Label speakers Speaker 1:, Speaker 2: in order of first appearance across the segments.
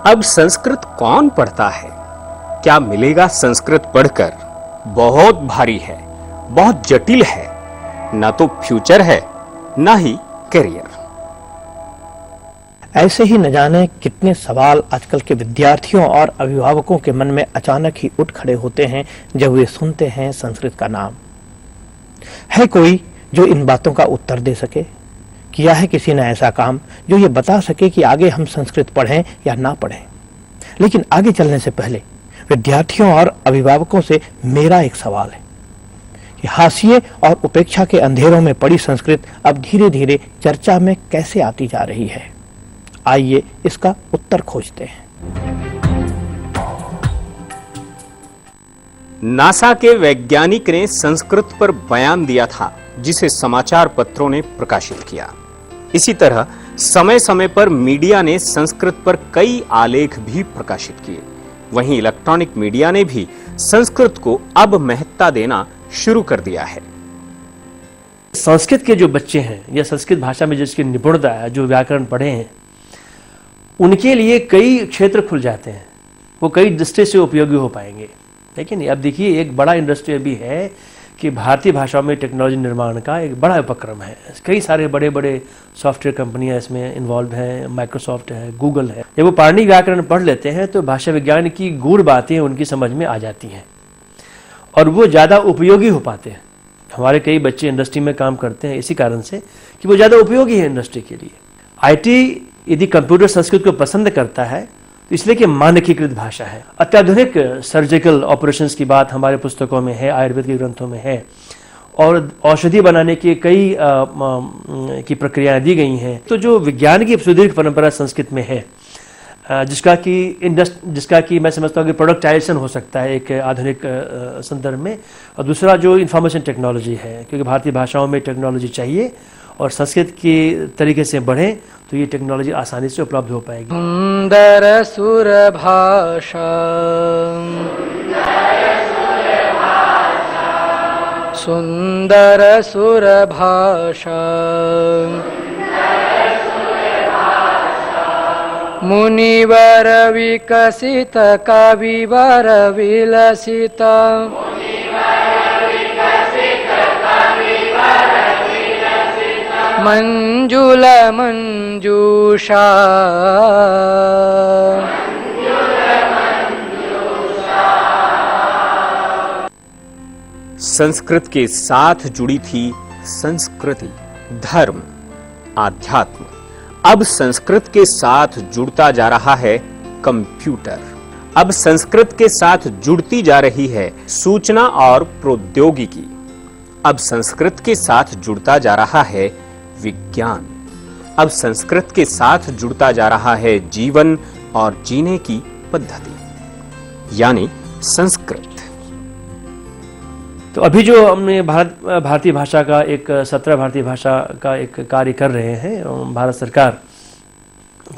Speaker 1: अब संस्कृत कौन पढ़ता है? क्या मिलेगा संस्कृत पढ़कर? बहुत भारी है, बहुत जटिल है, ना तो फ्यूचर है ना ही करियर।
Speaker 2: ऐसे ही न जाने कितने सवाल आजकल के विद्यार्थियों और अभिभावकों के मन में अचानक ही उठ खड़े होते हैं जब वे सुनते हैं संस्कृत का नाम। है कोई जो इन बातों का उत्तर दे सके? किया है किसी ने ऐसा काम जो ये बता सके कि आगे हम संस्कृत पढ़ें या ना पढ़ें? लेकिन आगे चलने से पहले विद्यार्थियों और अभिभावकों से मेरा एक सवाल है कि हाशिए और उपेक्षा के अंधेरों में पड़ी संस्कृत अब धीरे धीरे चर्चा में कैसे आती जा रही है? आइए इसका उत्तर खोजते हैं।
Speaker 1: नासा के वैज्ञानिक ने संस्कृत पर बयान दिया था जिसे समाचार पत्रों ने प्रकाशित किया। इसी तरह समय समय पर मीडिया ने संस्कृत पर कई आलेख भी प्रकाशित किए। वहीं इलेक्ट्रॉनिक मीडिया ने भी संस्कृत को अब महत्ता देना शुरू कर दिया है।
Speaker 3: संस्कृत के जो बच्चे हैं या संस्कृत भाषा में जिसकी निपुणता है, जो व्याकरण पढ़े हैं, उनके लिए कई क्षेत्र खुल जाते हैं, वो कई दृष्टि से उपयोगी हो पाएंगे। लेकिन अब देखिए, एक बड़ा इंडस्ट्री अभी है कि भारतीय भाषाओं में टेक्नोलॉजी निर्माण का एक बड़ा उपक्रम है। कई सारे बड़े बड़े सॉफ्टवेयर कंपनियां इसमें इन्वॉल्व हैं, माइक्रोसॉफ्ट है, गूगल है। जब वो पाणिनि व्याकरण पढ़ लेते हैं तो भाषा विज्ञान की गूढ़ बातें उनकी समझ में आ जाती हैं और वो ज़्यादा उपयोगी हो पाते हैं। हमारे कई बच्चे इंडस्ट्री में काम करते हैं इसी कारण से कि वो ज़्यादा उपयोगी है इंडस्ट्री के लिए। IT यदि कंप्यूटर संस्कृत को पसंद करता है तो इसलिए कि मानकीकृत भाषा है। अत्याधुनिक सर्जिकल ऑपरेशंस की बात हमारे पुस्तकों में है, आयुर्वेद के ग्रंथों में है, और औषधि बनाने की कई की प्रक्रियाएं दी गई हैं। तो जो विज्ञान की सुदीर्घ परंपरा संस्कृत में है, जिसका कि मैं समझता हूँ कि प्रोडक्टाइजेशन हो सकता है एक आधुनिक संदर्भ में, और दूसरा जो इंफॉर्मेशन टेक्नोलॉजी है, क्योंकि भारतीय भाषाओं में टेक्नोलॉजी चाहिए और संस्कृत के तरीके से बढ़े तो ये टेक्नोलॉजी आसानी से उपलब्ध हो पाएगी।
Speaker 4: सुंदर सुर भाषा, सुंदर सुर भाषा, मुनिवर विकसित कविवर विलसित, मंजुल मंजूषा,
Speaker 1: संस्कृत के साथ जुड़ी थी संस्कृति, धर्म, आध्यात्म। अब संस्कृत के साथ जुड़ता जा रहा है कंप्यूटर। अब संस्कृत के साथ जुड़ती जा रही है सूचना और प्रौद्योगिकी। अब संस्कृत के साथ जुड़ता जा रहा है विज्ञान। अब संस्कृत के साथ जुड़ता जा रहा है जीवन और जीने की पद्धति, यानी संस्कृत।
Speaker 3: तो अभी जो हमने भारतीय भाषा का एक 17 भारतीय भाषा का एक कार्य कर रहे हैं, भारत सरकार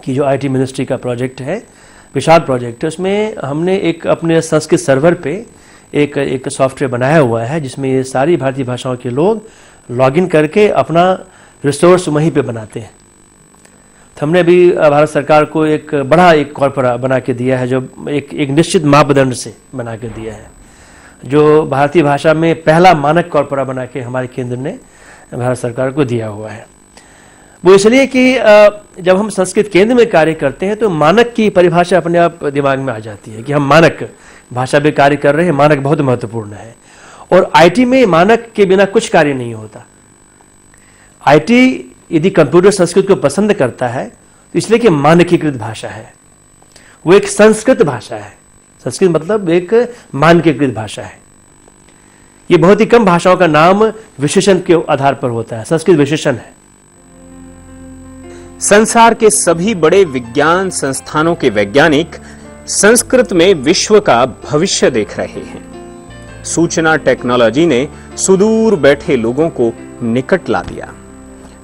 Speaker 3: की जो IT मिनिस्ट्री का प्रोजेक्ट है, विशाल प्रोजेक्ट है, उसमें हमने एक अपने संस्कृत सर्वर पे एक सॉफ्टवेयर बनाया हुआ है जिसमें ये सारी भारतीय भाषाओं के लोग लॉगिन करके अपना रिसोर्स वहीं पे बनाते हैं। तो हमने अभी भारत सरकार को एक बड़ा एक कॉर्पोरा बना के दिया है, जो एक निश्चित मापदंड से बना के दिया है, जो भारतीय भाषा में पहला मानक कॉर्पोरा बना के हमारे केंद्र ने भारत सरकार को दिया हुआ है। वो इसलिए कि जब हम संस्कृत केंद्र में कार्य करते हैं तो मानक की परिभाषा अपने आप दिमाग में आ जाती है कि हम मानक भाषा में कार्य कर रहे हैं। मानक बहुत महत्वपूर्ण है और IT में मानक के बिना कुछ कार्य नहीं होता। IT यदि कंप्यूटर संस्कृत को पसंद करता है तो इसलिए कि मानकीकृत भाषा है, वो एक संस्कृत भाषा है। संस्कृत मतलब एक मानकीकृत भाषा है। ये बहुत ही कम भाषाओं का नाम विशेषण के आधार पर होता है, संस्कृत विशेषण है।
Speaker 1: संसार के सभी बड़े विज्ञान संस्थानों के वैज्ञानिक संस्कृत में विश्व का भविष्य देख रहे हैं। सूचना टेक्नोलॉजी ने सुदूर बैठे लोगों को निकट ला दिया।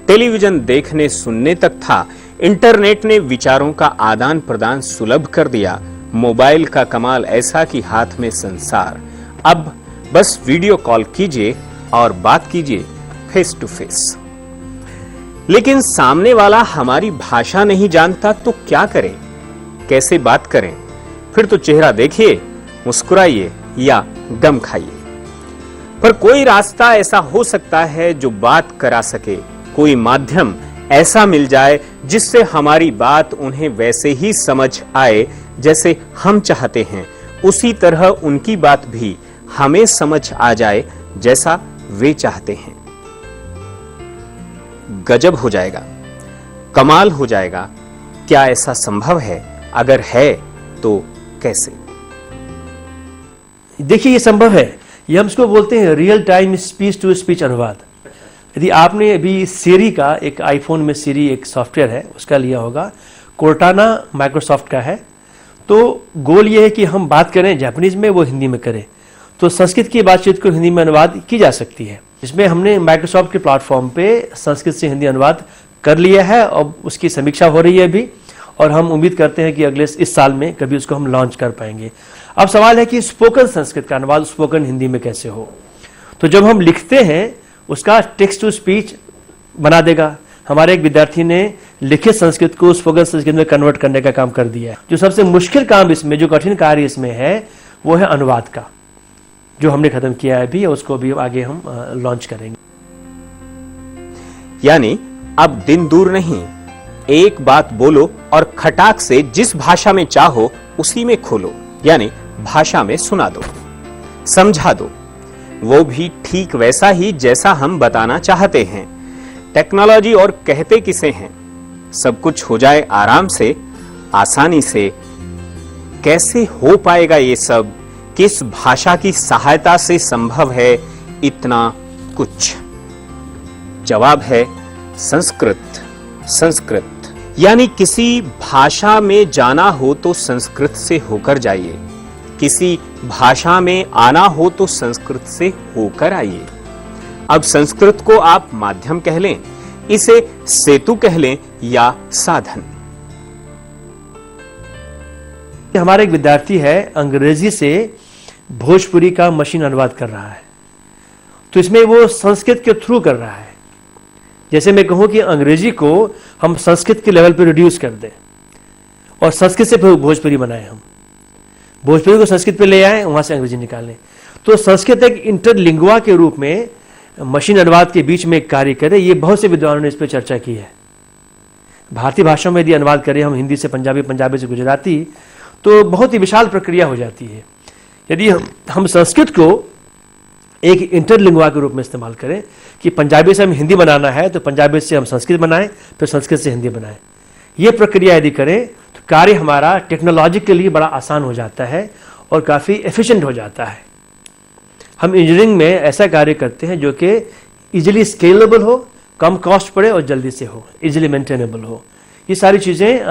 Speaker 1: टेलीविजन देखने सुनने तक था, इंटरनेट ने विचारों का आदान प्रदान सुलभ कर दिया। मोबाइल का कमाल ऐसा कि हाथ में संसार। अब बस वीडियो कॉल कीजिए और बात कीजिए फेस टू फेस। लेकिन सामने वाला हमारी भाषा नहीं जानता तो क्या करें? कैसे बात करें, फिर तो चेहरा देखिए, मुस्कुराइए या गम खाइए। पर कोई रास्ता ऐसा हो सकता है जो बात करा सके, कोई माध्यम ऐसा मिल जाए जिससे हमारी बात उन्हें वैसे ही समझ आए जैसे हम चाहते हैं, उसी तरह उनकी बात भी हमें समझ आ जाए जैसा वे चाहते हैं। गजब हो जाएगा, कमाल हो जाएगा। क्या ऐसा संभव है? अगर है तो कैसे?
Speaker 3: देखिए, ये संभव है। ये हम इसको बोलते हैं real time speech to speech अनुवाद। यदि आपने अभी सीरी का, एक आईफोन में सीरी एक सॉफ्टवेयर है, उसका लिया होगा, कोर्टाना माइक्रोसॉफ्ट का है, तो गोल ये है कि हम बात करें जापानीज में, वो हिंदी में करे, तो संस्कृत की बातचीत को हिंदी में अनुवाद की जा सकती है। इसमें हमने माइक्रोसॉफ्ट के प्लेटफॉर्म पे संस्कृत से हिंदी अनुवाद कर लिया है और उसकी समीक्षा हो रही है अभी, और हम उम्मीद करते हैं कि अगले इस साल में कभी उसको हम लॉन्च कर पाएंगे। अब सवाल है कि स्पोकन संस्कृत का अनुवाद स्पोकन हिंदी में कैसे हो। तो जब हम लिखते हैं उसका टेक्स्ट टू स्पीच बना देगा। हमारे एक विद्यार्थी ने लिखित संस्कृत को स्पोकन संस्कृत में कन्वर्ट करने का काम कर दिया है। जो सबसे मुश्किल काम इसमें, जो कठिन कार्य इसमें है, वो है अनुवाद का, जो हमने खत्म किया है अभी, उसको भी आगे हम लॉन्च करेंगे।
Speaker 1: यानी अब दिन दूर नहीं, एक बात बोलो और खटाक से जिस भाषा में चाहो उसी में खोलो, यानी भाषा में सुना दो, समझा दो, वो भी ठीक वैसा ही जैसा हम बताना चाहते हैं। टेक्नोलॉजी और कहते किसे हैं, सब कुछ हो जाए आराम से, आसानी से। कैसे हो पाएगा ये सब? किस भाषा की सहायता से संभव है इतना कुछ? जवाब है संस्कृत। संस्कृत यानी किसी भाषा में जाना हो तो संस्कृत से होकर जाइए, किसी भाषा में आना हो तो संस्कृत से होकर आइए। अब संस्कृत को आप माध्यम कह लें, इसे सेतु कह लें या साधन।
Speaker 3: हमारा एक विद्यार्थी है, अंग्रेजी से भोजपुरी का मशीन अनुवाद कर रहा है, तो इसमें वो संस्कृत के थ्रू कर रहा है। जैसे मैं कहूं कि अंग्रेजी को हम संस्कृत के लेवल पे रिड्यूस कर दें और संस्कृत से भोजपुरी बनाएं, हम भोजपुरी को संस्कृत पे ले आए, वहां से अंग्रेजी निकालें, तो संस्कृत एक इंटरलिंगुआ के रूप में मशीन अनुवाद के बीच में एक कार्य करे। ये बहुत से विद्वानों ने इस पर चर्चा की है। भारतीय भाषा में यदि अनुवाद करें हम, हिंदी से पंजाबी, पंजाबी से गुजराती, तो बहुत ही विशाल प्रक्रिया हो जाती है। यदि हम संस्कृत को एक इंटरलिंगुआ के रूप में इस्तेमाल करें कि पंजाबी से हम हिंदी बनाना है तो पंजाबी से हम संस्कृत बनाएं, फिर संस्कृत से हिंदी बनाएं, ये प्रक्रिया यदि करें तो कार्य हमारा टेक्नोलॉजिकली बड़ा आसान हो जाता है और काफ़ी एफिशिएंट हो जाता है। हम इंजीनियरिंग में ऐसा कार्य करते हैं जो कि इजीली स्केलेबल हो, कम कॉस्ट पड़े और जल्दी से हो, इजीली मेंटेनेबल हो। ये सारी चीज़ें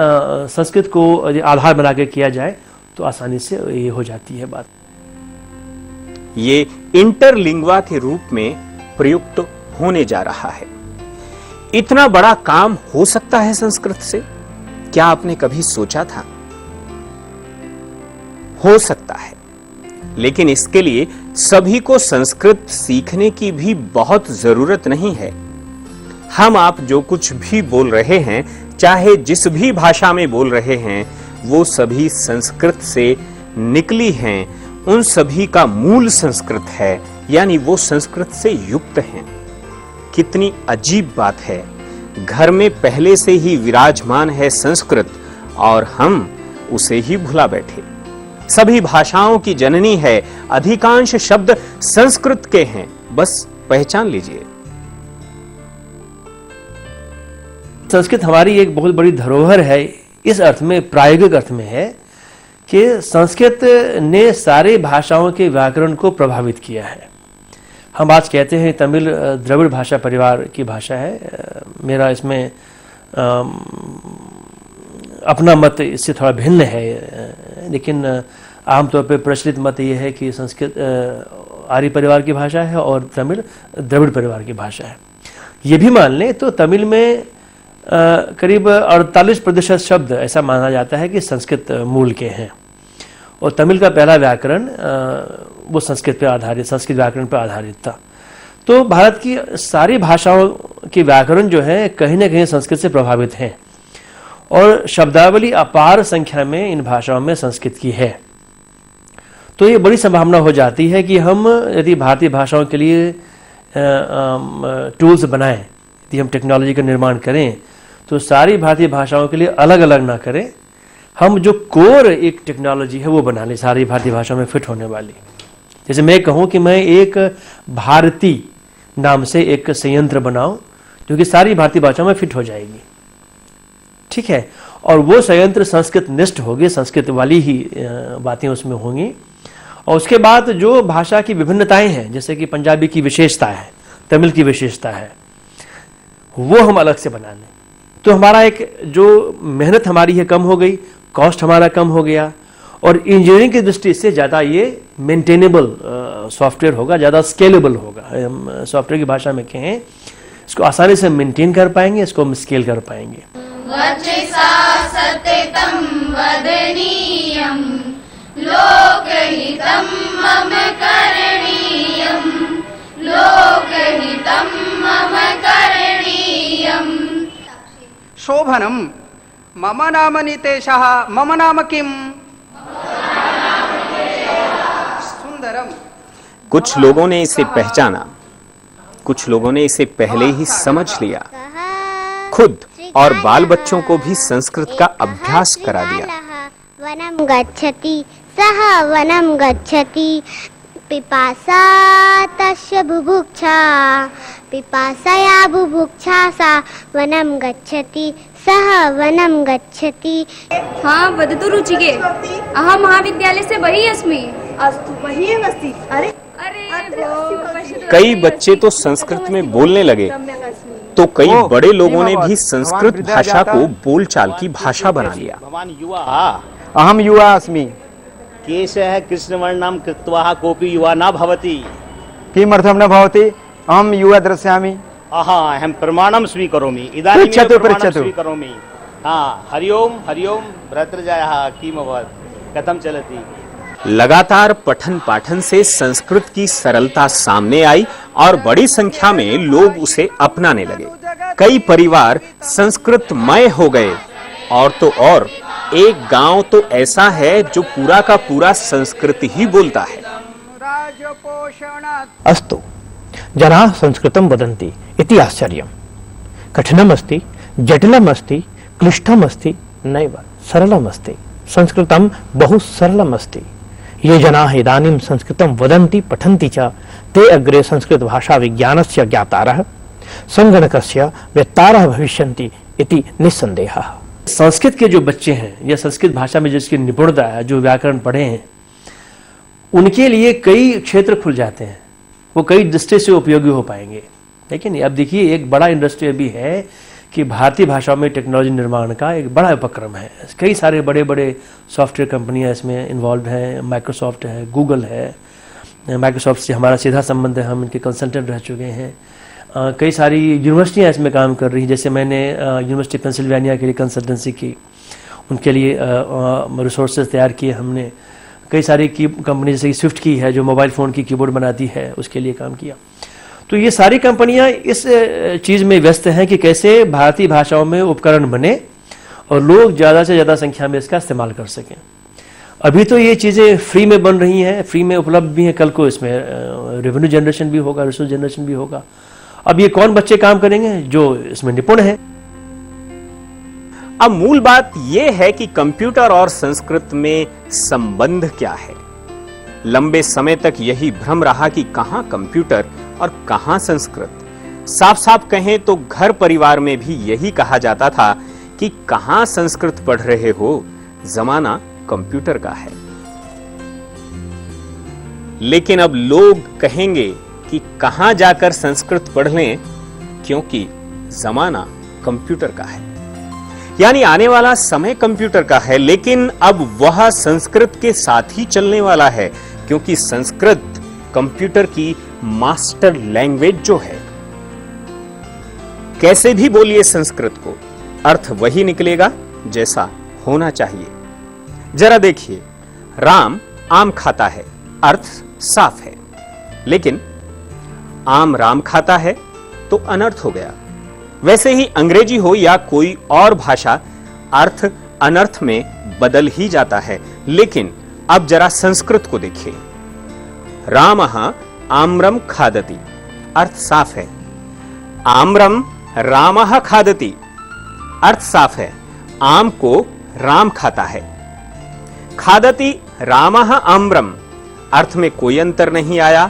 Speaker 3: संस्कृत को आधार बना के किया जाए तो आसानी से ये हो जाती है बात।
Speaker 1: ये इंटरलिंगुआ के रूप में प्रयुक्त होने जा रहा है। इतना बड़ा काम हो सकता है संस्कृत से? क्या आपने कभी सोचा था? हो सकता है, लेकिन इसके लिए सभी को संस्कृत सीखने की भी बहुत जरूरत नहीं है। हम आप जो कुछ भी बोल रहे हैं, चाहे जिस भी भाषा में बोल रहे हैं, वो सभी संस्कृत से निकली हैं। उन सभी का मूल संस्कृत है, यानी वो संस्कृत से युक्त हैं। कितनी अजीब बात है, घर में पहले से ही विराजमान है संस्कृत और हम उसे ही भुला बैठे। सभी भाषाओं की जननी है, अधिकांश शब्द संस्कृत के हैं, बस पहचान लीजिए।
Speaker 3: संस्कृत हमारी एक बहुत बड़ी धरोहर है, इस अर्थ में, प्रायोगिक अर्थ में है कि संस्कृत ने सारे भाषाओं के व्याकरण को प्रभावित किया है। हम आज कहते हैं तमिल द्रविड़ भाषा परिवार की भाषा है। मेरा इसमें अपना मत इससे थोड़ा भिन्न है, लेकिन आमतौर पर प्रचलित मत ये है कि संस्कृत आर्य परिवार की भाषा है और तमिल द्रविड़ परिवार की भाषा है। ये भी मान लें तो तमिल में करीब 48% शब्द ऐसा माना जाता है कि संस्कृत मूल के हैं, और तमिल का पहला व्याकरण वो संस्कृत पर आधारित, संस्कृत व्याकरण पर आधारित था। तो भारत की सारी भाषाओं के व्याकरण जो है कहीं ना कहीं संस्कृत से प्रभावित हैं, और शब्दावली अपार संख्या में इन भाषाओं में संस्कृत की है। तो ये बड़ी संभावना हो जाती है कि हम यदि भारतीय भाषाओं के लिए टूल्स बनाएं, यदि हम टेक्नोलॉजी का निर्माण करें तो सारी भारतीय भाषाओं के लिए अलग अलग ना करें, हम जो कोर एक टेक्नोलॉजी है वो बना लें सारी भारतीय भाषाओं में फिट होने वाली। जैसे मैं कहूँ कि मैं एक भारती नाम से एक संयंत्र बनाऊं जो कि सारी भारतीय भाषाओं में फिट हो जाएगी, ठीक है, और वो संयंत्र संस्कृत निष्ठ होगी, संस्कृत वाली ही बातें उसमें होंगी। और उसके बाद जो भाषा की विभिन्नताएं हैं, जैसे कि पंजाबी की विशेषता है, तमिल की विशेषता है, वो हम अलग से बना लें तो हमारा एक जो मेहनत हमारी है कम हो गई, कॉस्ट हमारा कम हो गया, और इंजीनियरिंग की दृष्टि से ज़्यादा ये मेंटेनेबल सॉफ्टवेयर होगा, ज़्यादा स्केलेबल होगा। हम सॉफ्टवेयर की भाषा में कहें, इसको आसानी से मेंटेन कर पाएंगे, इसको हम स्केल कर पाएंगे।
Speaker 5: वचसा सत्यतं वदनीयं लोकहितं मम करणीयं लोकहितं मम करणीयम्।
Speaker 6: शोभनम मम नाम नितेशः मम नाम किम सुंदरम।
Speaker 1: कुछ लोगों ने इसे पहचाना, कुछ लोगों ने इसे पहले ही समझ लिया, खुद और बाल बच्चों को भी संस्कृत का अभ्यास करा दिया।
Speaker 7: वनम गच्छति सह वनम गच्छति पिपासा तस्य बुभुक्षा पिपासया बुभुक्षा सा वनम गच्छति सह वनम गच्छति।
Speaker 8: हाँ वदतु रुचिके, अहं महाविद्यालय से बहिः अस्मि।
Speaker 9: अस्तु बहिः अस्ति। अरे
Speaker 1: कई बच्चे तो संस्कृत में बोलने लगे, तो कई बड़े लोगों ने भी संस्कृत भाषा को बोलचाल की भाषा बना लिया।
Speaker 10: भवान युवा?
Speaker 6: अहम युवा अस्मि।
Speaker 10: केशः कृष्णवर्णं कृत्वा कोऽपि युवा न भवति।
Speaker 6: किमर्थं न भवति? अहम युवा दृश्यामि।
Speaker 10: अहं प्रमाणं स्वीकरोमि। इदानीं प्रमाणं स्वीकरोमि। हरि ओम भ्रातृजायः किम् अभवत्, कथं चलति?
Speaker 1: लगातार पठन पाठन से संस्कृत की सरलता सामने आई और बड़ी संख्या में लोग उसे अपनाने लगे। कई परिवार संस्कृतमय हो गए, और तो और एक गांव तो ऐसा है जो पूरा का पूरा संस्कृत ही बोलता है।
Speaker 2: अस्तु जनाः संस्कृतं वदन्ति इति आश्चर्यं। कठिनमस्ति, जटिलमस्ति, क्लिष्टमस्ति, नैव सरलमस्ति। संस्कृतं बहु सरलमस्ति। ये जनाः इदानीं संस्कृतं वदन्ति पठन्ति च, ते अग्रे संस्कृत भाषा विज्ञानस्य ज्ञातारः संगणकस्य वेत्तारः भविष्यन्ति इति निस्संदेहः।
Speaker 3: संस्कृत के जो बच्चे हैं या संस्कृत भाषा में जिसकी निपुणता है, जो व्याकरण पढ़े हैं, उनके लिए कई क्षेत्र खुल जाते हैं, वो कई दृष्टि से उपयोगी हो पाएंगे। लेकिन अब देखिए एक बड़ा इंडस्ट्री अभी है कि भारतीय भाषाओं में टेक्नोलॉजी निर्माण का एक बड़ा उपक्रम है। कई सारे बड़े बड़े सॉफ्टवेयर कंपनियां इसमें इन्वॉल्व हैं। माइक्रोसॉफ्ट है, गूगल है, माइक्रोसॉफ्ट से हमारा सीधा संबंध है, हम इनके कंसल्टेंट रह चुके हैं। कई सारी यूनिवर्सिटियां इसमें काम कर रही हैं। जैसे मैंने यूनिवर्सिटी पेंसिल्वेनिया के लिए कंसल्टेंसी की, उनके लिए रिसोर्सेज तैयार किए हमने। कई सारी की कंपनी जैसे कि स्विफ्ट की है जो मोबाइल फ़ोन की कीबोर्ड बनाती है, उसके लिए काम किया। तो ये सारी कंपनियां इस चीज़ में व्यस्त हैं कि कैसे भारतीय भाषाओं में उपकरण बने और लोग ज़्यादा से ज़्यादा संख्या में इसका इस्तेमाल कर सकें। अभी तो ये चीज़ें फ्री में बन रही हैं, फ्री में उपलब्ध भी हैं। कल को इसमें रेवेन्यू जनरेशन भी होगा, रिसोर्स जनरेशन भी होगा। अब ये कौन बच्चे काम करेंगे? जो इसमें निपुण है।
Speaker 1: अब मूल बात यह है कि कंप्यूटर और संस्कृत में संबंध क्या है। लंबे समय तक यही भ्रम रहा कि कहां कंप्यूटर और कहां संस्कृत। साफ साफ कहें तो घर परिवार में भी यही कहा जाता था कि कहां संस्कृत पढ़ रहे हो, जमाना कंप्यूटर का है। लेकिन अब लोग कहेंगे कि कहां जाकर संस्कृत पढ़ लें, क्योंकि जमाना कंप्यूटर का है। यानी आने वाला समय कंप्यूटर का है, लेकिन अब वह संस्कृत के साथ ही चलने वाला है, क्योंकि संस्कृत कंप्यूटर की मास्टर लैंग्वेज जो है। कैसे भी बोलिए संस्कृत को, अर्थ वही निकलेगा जैसा होना चाहिए। जरा देखिए, राम आम खाता है, अर्थ साफ है। लेकिन आम राम खाता है तो अनर्थ हो गया। वैसे ही अंग्रेजी हो या कोई और भाषा, अर्थ अनर्थ में बदल ही जाता है। लेकिन अब जरा संस्कृत को देखिए। रामः आम्रम खादति, अर्थ साफ है। आम्रम रामः खादति, अर्थ साफ है। आम को राम खाता है। खादति रामः आम्रम, अर्थ में कोई अंतर नहीं आया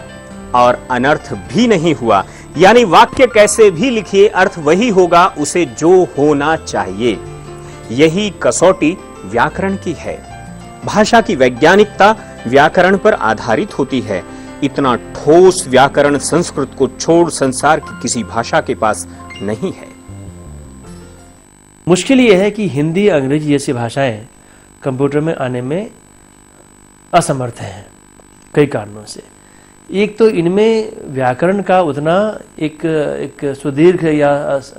Speaker 1: और अनर्थ भी नहीं हुआ। यानी वाक्य कैसे भी लिखिए अर्थ वही होगा उसे जो होना चाहिए। यही कसौटी व्याकरण की है। भाषा की वैज्ञानिकता व्याकरण पर आधारित होती है। इतना ठोस व्याकरण संस्कृत को छोड़ संसार की किसी भाषा के पास नहीं है।
Speaker 3: मुश्किल यह है कि हिंदी अंग्रेजी जैसी भाषाएं कंप्यूटर में आने में असमर्थ हैं कई कारणों से। एक तो इनमें व्याकरण का उतना एक सुदीर्घ या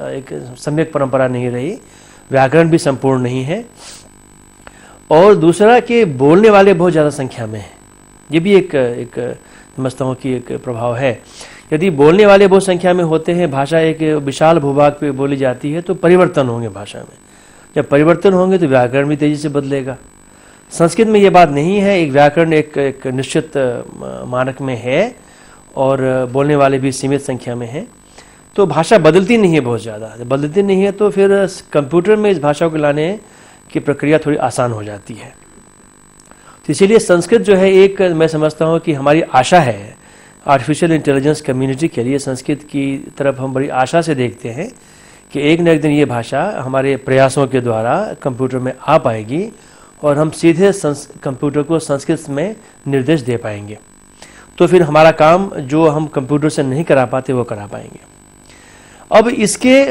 Speaker 3: एक सम्यक परंपरा नहीं रही, व्याकरण भी संपूर्ण नहीं है। और दूसरा कि बोलने वाले बहुत ज़्यादा संख्या में हैं। ये भी एक समझता हूँ कि एक प्रभाव है। यदि बोलने वाले बहुत संख्या में होते हैं, भाषा एक विशाल भूभाग पे बोली जाती है, तो परिवर्तन होंगे भाषा में। जब परिवर्तन होंगे तो व्याकरण भी तेजी से बदलेगा। संस्कृत में ये बात नहीं है। एक व्याकरण एक निश्चित मानक में है और बोलने वाले भी सीमित संख्या में हैं, तो भाषा बदलती नहीं है बहुत ज़्यादा। जब बदलती नहीं है तो फिर कंप्यूटर में इस भाषा को लाने की प्रक्रिया थोड़ी आसान हो जाती है। तो इसीलिए संस्कृत जो है एक, मैं समझता हूँ कि हमारी आशा है आर्टिफिशियल इंटेलिजेंस कम्युनिटी के लिए। संस्कृत की तरफ हम बड़ी आशा से देखते हैं कि एक न एक दिन ये भाषा हमारे प्रयासों के द्वारा कंप्यूटर में आ पाएगी और हम सीधे कंप्यूटर को संस्कृत में निर्देश दे पाएंगे। तो फिर हमारा काम जो हम कंप्यूटर से नहीं करा पाते वो करा पाएंगे। अब इसके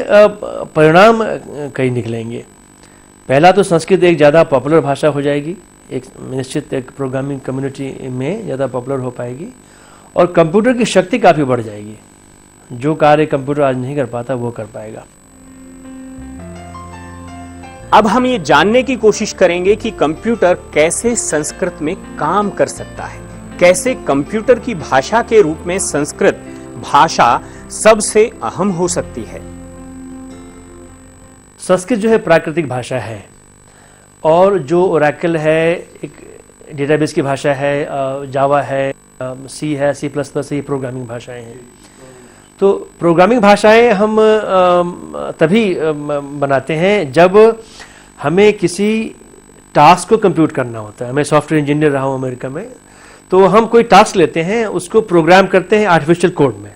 Speaker 3: परिणाम कई निकलेंगे। पहला तो संस्कृत एक ज़्यादा पॉपुलर भाषा हो जाएगी, एक निश्चित एक प्रोग्रामिंग कम्युनिटी में ज़्यादा पॉपुलर हो पाएगी और कंप्यूटर की शक्ति काफ़ी बढ़ जाएगी। जो कार्य कंप्यूटर आज नहीं कर पाता वो कर पाएगा।
Speaker 1: अब हम ये जानने की कोशिश करेंगे कि कंप्यूटर कैसे संस्कृत में काम कर सकता है, कैसे कंप्यूटर की भाषा के रूप में संस्कृत भाषा सबसे अहम हो सकती है।
Speaker 3: संस्कृत जो है प्राकृतिक भाषा है और जो ओरेकल है एक डेटाबेस की भाषा है, जावा है, सी है, C++ ये प्रोग्रामिंग भाषाएं हैं। तो प्रोग्रामिंग भाषाएं हम तभी बनाते हैं जब हमें किसी टास्क को कंप्यूट करना होता है। मैं सॉफ्टवेयर इंजीनियर रहा हूँ अमेरिका में, तो हम कोई टास्क लेते हैं, उसको प्रोग्राम करते हैं आर्टिफिशियल कोड में।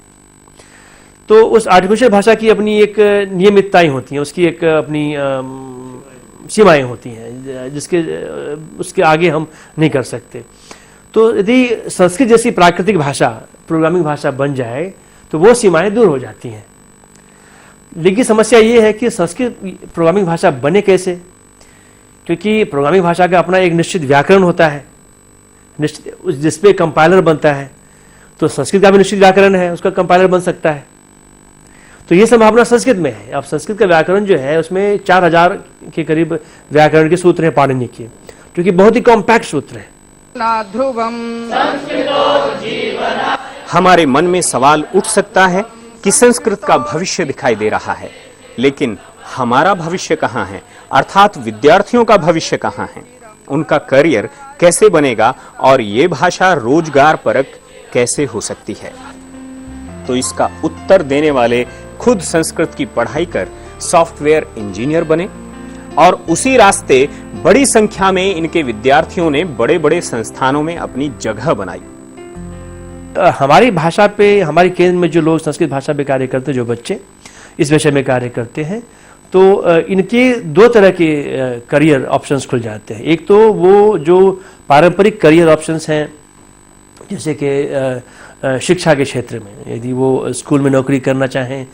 Speaker 3: तो उस आर्टिफिशियल भाषा की अपनी एक नियमितताएं होती हैं, उसकी एक अपनी सीमाएं होती हैं जिसके उसके आगे हम नहीं कर सकते। तो यदि संस्कृत जैसी प्राकृतिक भाषा प्रोग्रामिंग भाषा बन जाए तो वो सीमाएं दूर हो जाती हैं। लेकिन समस्या ये है कि संस्कृत प्रोग्रामिंग भाषा बने कैसे, क्योंकि प्रोग्रामिंग भाषा का अपना एक निश्चित व्याकरण होता है, निश्चित जिसपे कंपाइलर बनता है। तो संस्कृत का भी निश्चित व्याकरण है, उसका कंपाइलर बन सकता है। तो ये संभावना संस्कृत में है। अब संस्कृत का व्याकरण जो है उसमें 4000 के करीब व्याकरण के सूत्र हैं पाणिनि के, क्योंकि बहुत ही कॉम्पैक्ट सूत्र है।
Speaker 1: हमारे मन में सवाल उठ सकता है कि संस्कृत का भविष्य दिखाई दे रहा है, लेकिन हमारा भविष्य कहाँ है, अर्थात विद्यार्थियों का भविष्य कहाँ है, उनका करियर कैसे बनेगा और ये भाषा रोजगार परक कैसे हो सकती है। तो इसका उत्तर देने वाले खुद संस्कृत की पढ़ाई कर सॉफ्टवेयर इंजीनियर बने और उसी रास्ते बड़ी संख्या में इनके विद्यार्थियों ने बड़े बड़े संस्थानों में अपनी जगह बनाई।
Speaker 3: हमारी भाषा पे, हमारे केंद्र में जो लोग संस्कृत भाषा पे कार्य करते हैं, जो बच्चे इस विषय में कार्य करते हैं, तो इनके दो तरह के करियर ऑप्शंस खुल जाते हैं। एक तो वो जो पारंपरिक करियर ऑप्शंस हैं, जैसे कि शिक्षा के क्षेत्र में, यदि वो स्कूल में नौकरी करना चाहें,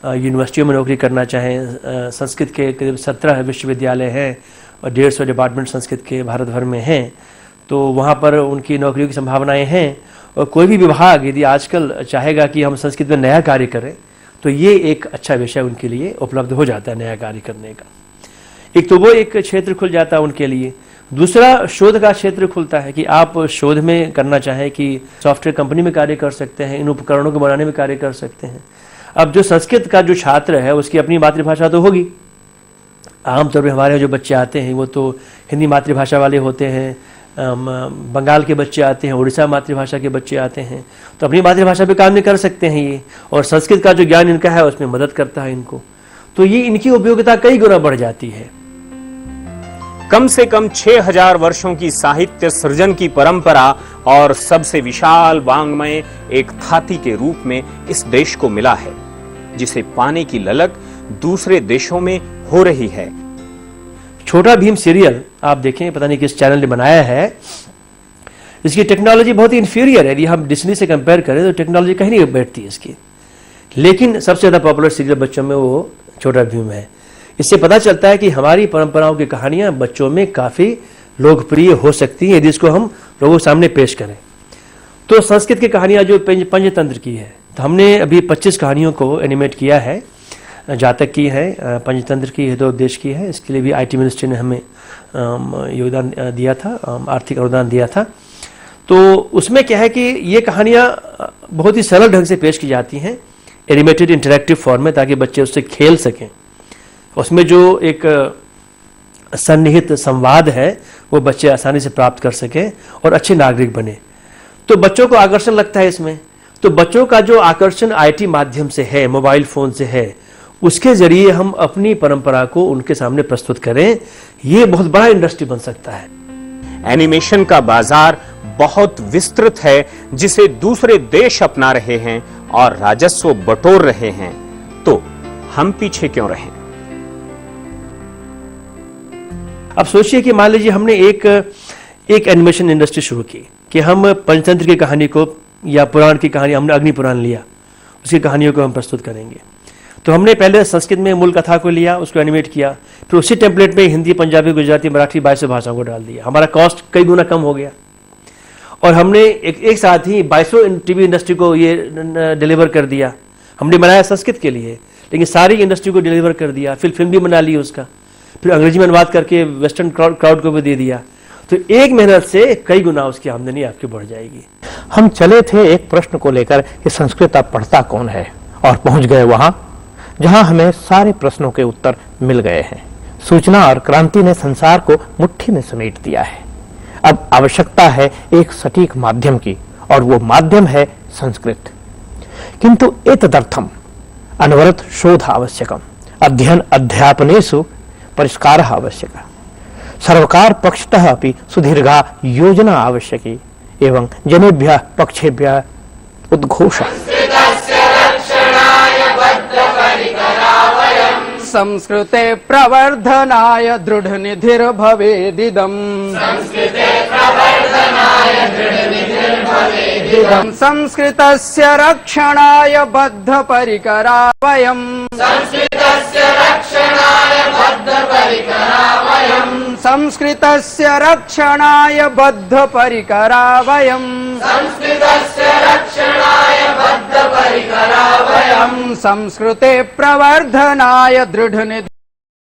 Speaker 3: यूनिवर्सिटियों में नौकरी करना चाहें। संस्कृत के करीब 17 विश्वविद्यालय हैं और 150 डिपार्टमेंट संस्कृत के भारत भर में हैं, तो वहाँ पर उनकी नौकरियों की संभावनाएं हैं। और कोई भी विभाग यदि आजकल चाहेगा कि हम संस्कृत में नया कार्य करें, तो ये एक अच्छा विषय उनके लिए उपलब्ध हो जाता है नया कार्य करने का। एक तो वो एक क्षेत्र खुल जाता है उनके लिए। दूसरा शोध का क्षेत्र खुलता है कि आप शोध में करना चाहें कि सॉफ्टवेयर कंपनी में कार्य कर सकते हैं, इन उपकरणों को बनाने में कार्य कर सकते हैं। अब जो संस्कृत का जो छात्र है उसकी अपनी मातृभाषा तो होगी, आमतौर पर हमारे यहाँ जो बच्चे आते हैं वो तो हिंदी मातृभाषा वाले होते हैं, बंगाल के बच्चे आते हैं, उड़ीसा मातृभाषा के बच्चे आते हैं, तो अपनी मातृभाषा पे काम नहीं कर सकते हैं ये, और संस्कृत का जो ज्ञान इनका है उसमें मदद करता है इनको, तो ये इनकी उपयोगिता कई गुना बढ़ जाती है।
Speaker 1: कम से कम 6000 वर्षों की साहित्य सृजन की परंपरा और सबसे विशाल वांग्मय एक थाती के रूप में इस देश को मिला है, जिसे पाने की ललक दूसरे देशों में हो रही है।
Speaker 3: छोटा भीम सीरियल आप देखें, पता नहीं किस चैनल ने बनाया है, इसकी टेक्नोलॉजी बहुत ही इंफीरियर है। यदि हम डिज्नी से कंपेयर करें तो टेक्नोलॉजी कहीं नहीं बैठती इसकी, लेकिन सबसे ज़्यादा पॉपुलर सीरियल बच्चों में वो छोटा भीम है। इससे पता चलता है कि हमारी परंपराओं की कहानियां बच्चों में काफ़ी लोकप्रिय हो सकती हैं यदि इसको हम लोगों के सामने पेश करें। तो संस्कृत की कहानियां जो पंचतंत्र की है, तो हमने अभी 25 कहानियों को एनिमेट किया है, जातक की है, पंचतंत्र की, हितोपदेश की है। इसके लिए भी IT मिनिस्ट्री ने हमें योगदान दिया था, आर्थिक अनुदान दिया था। तो उसमें क्या है कि ये कहानियाँ बहुत ही सरल ढंग से पेश की जाती हैं एनिमेटेड इंटरैक्टिव फॉर्म में, ताकि बच्चे उससे खेल सकें। उसमें जो एक सन्निहित संवाद है वो बच्चे आसानी से प्राप्त कर सकें और अच्छे नागरिक बने, तो बच्चों को आकर्षण लगता है इसमें। तो बच्चों का जो आकर्षण IT माध्यम से है, मोबाइल फ़ोन से है, उसके जरिए हम अपनी परंपरा को उनके सामने प्रस्तुत करें, ये बहुत बड़ा इंडस्ट्री बन सकता है।
Speaker 1: एनिमेशन का बाजार बहुत विस्तृत है, जिसे दूसरे देश अपना रहे हैं और राजस्व बटोर रहे हैं, तो हम पीछे क्यों रहें?
Speaker 3: अब सोचिए कि मान लीजिए हमने एक एनिमेशन इंडस्ट्री शुरू की कि हम पंचतंत्र की कहानी को या पुराण की कहानी, हमने अग्नि पुराण लिया, उसकी कहानियों को हम प्रस्तुत करेंगे। तो हमने पहले संस्कृत में मूल कथा को लिया, उसको एनिमेट किया, फिर उसी टेम्पलेट में हिंदी, पंजाबी, गुजराती, मराठी 22 भाषाओं को डाल दिया। हमारा कॉस्ट कई गुना कम हो गया और हमने एक साथ ही 22 टीवी इंडस्ट्री को ये डिलीवर कर दिया। हमने बनाया संस्कृत के लिए, लेकिन सारी इंडस्ट्री को डिलीवर कर दिया, फिर फिल्म भी बना ली उसका, फिर अंग्रेजी में अनुवाद करके वेस्टर्न क्राउड को भी दे दिया। तो एक मेहनत से कई गुना उसकी आमदनी आपकी बढ़ जाएगी।
Speaker 2: हम चले थे एक प्रश्न को लेकर कि संस्कृत अब पढ़ता कौन है, और पहुंच गए वहां जहां हमें सारे प्रश्नों के उत्तर मिल गए हैं। सूचना और क्रांति ने संसार को मुट्ठी में समेट दिया है। अब आवश्यकता है एक सटीक माध्यम की, और वो माध्यम है संस्कृत। किंतु एतदर्थम अनवरत शोध आवश्यकम, अध्ययन अध्यापनेषु परिष्कारः आवश्यकः, सर्वकार पक्षतः अपि सुदीर्घा योजना आवश्यकी, एवं जनेभ्यः पक्षेभ्यः उद्घोषः।
Speaker 4: संस्कृते प्रवर्धनाय दृढनिधिर्भवेदिदम्। संस्कृतस्य रक्षणाय बद्धपरिकरा वयम्। संस्कृतस्य रक्षणाय बद्धपरिकरा वयम्। संस्कृते प्रवर्धनाय दृढनिधि